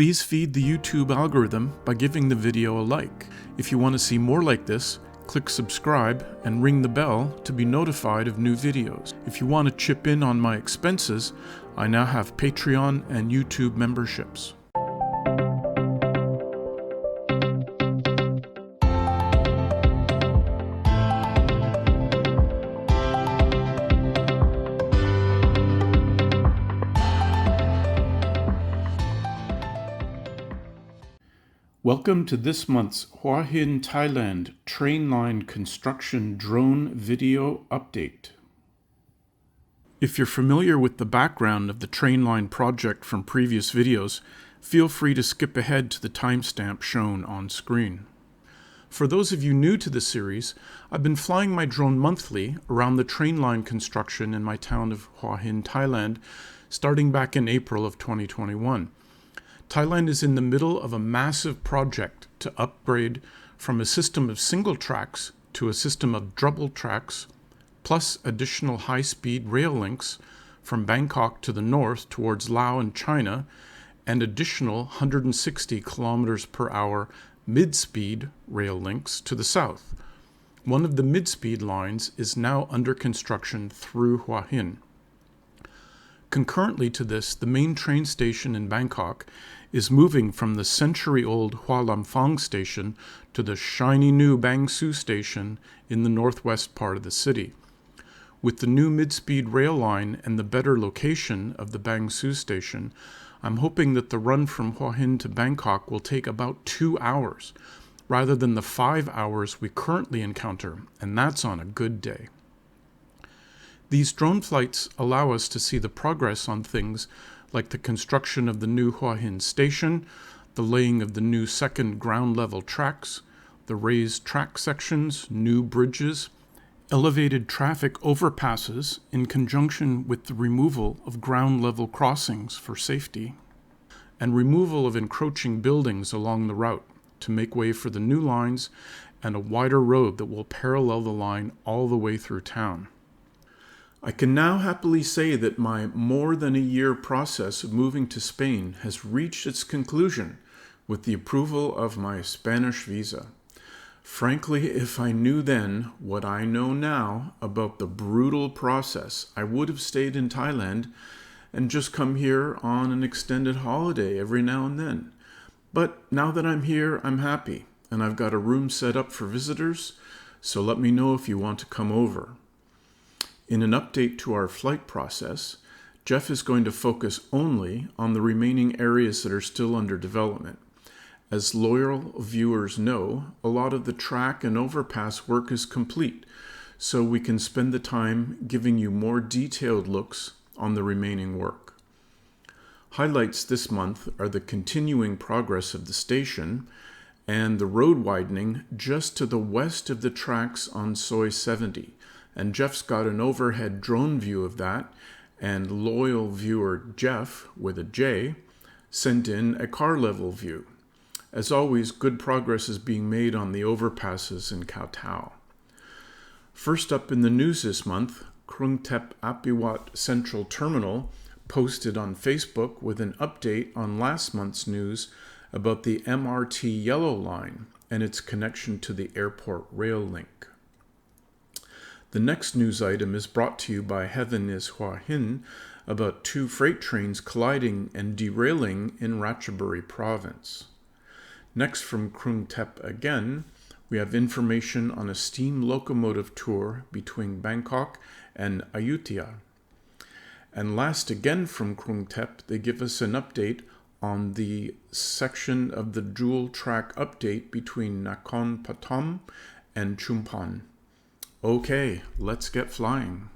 Please feed the YouTube algorithm by giving the video a like. If you want to see more like this, click subscribe and ring the bell to be notified of new videos. If you want to chip in on my expenses, I now have Patreon and YouTube memberships. Welcome to this month's Hua Hin Thailand train line construction drone video update. If you're familiar with the background of the train line project from previous videos, feel free to skip ahead to the timestamp shown on screen. For those of you new to the series, I've been flying my drone monthly around the train line construction in my town of Hua Hin, Thailand, starting back in April of 2021. Thailand is in the middle of a massive project to upgrade from a system of single tracks to a system of double tracks, plus additional high-speed rail links from Bangkok to the north towards Laos and China, and additional 160 kilometers per hour mid-speed rail links to the south. One of the mid-speed lines is now under construction through Hua Hin. Concurrently to this, the main train station in Bangkok is moving from the century-old Hua Lam Phang station to the shiny new Bang Su station in the northwest part of the city. With the new mid-speed rail line and the better location of the Bang Su station, I'm hoping that the run from Hua Hin to Bangkok will take about 2 hours, rather than the 5 hours we currently encounter, and that's on a good day. These drone flights allow us to see the progress on things like the construction of the new Hua Hin station, the laying of the new second ground-level tracks, the raised track sections, new bridges, elevated traffic overpasses in conjunction with the removal of ground-level crossings for safety, and removal of encroaching buildings along the route to make way for the new lines and a wider road that will parallel the line all the way through town. I can now happily say that my more than a year process of moving to Spain has reached its conclusion with the approval of my Spanish visa. Frankly, if I knew then what I know now about the brutal process, I would have stayed in Thailand and just come here on an extended holiday every now and then. But now that I'm here, I'm happy, and I've got a room set up for visitors, so let me know if you want to come over. In an update to our flight process, Geoff is going to focus only on the remaining areas that are still under development. As loyal viewers know, a lot of the track and overpass work is complete, so we can spend the time giving you more detailed looks on the remaining work. Highlights this month are the continuing progress of the station and the road widening just to the west of the tracks on Soi 70. And Geoff's got an overhead drone view of that, and loyal viewer Geoff, with a J, sent in a car-level view. As always, good progress is being made on the overpasses in Khao Tao. First up in the news this month, Krung Thep Apiwat Central Terminal posted on Facebook with an update on last month's news about the MRT Yellow Line and its connection to the airport rail link. The next news item is brought to you by Heaven is Hua Hin about 2 freight trains colliding and derailing in Ratchaburi province. Next from Krung Thep again, we have information on a steam locomotive tour between Bangkok and Ayutthaya. And last again from Krung Thep, they give us an update on the section of the dual track update between Nakhon Pathom and Chumphon. Okay, let's get flying.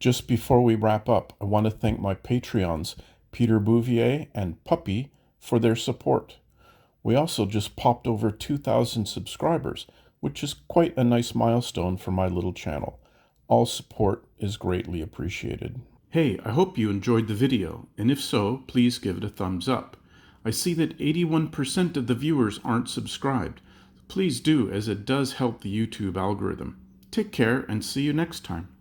Just before we wrap up, I want to thank my Patreons, Peter Bouvier and Puppy, for their support. We also just popped over 2,000 subscribers, which is quite a nice milestone for my little channel. All support is greatly appreciated. Hey, I hope you enjoyed the video, and if so, please give it a thumbs up. I see that 81% of the viewers aren't subscribed. Please do, as it does help the YouTube algorithm. Take care and see you next time.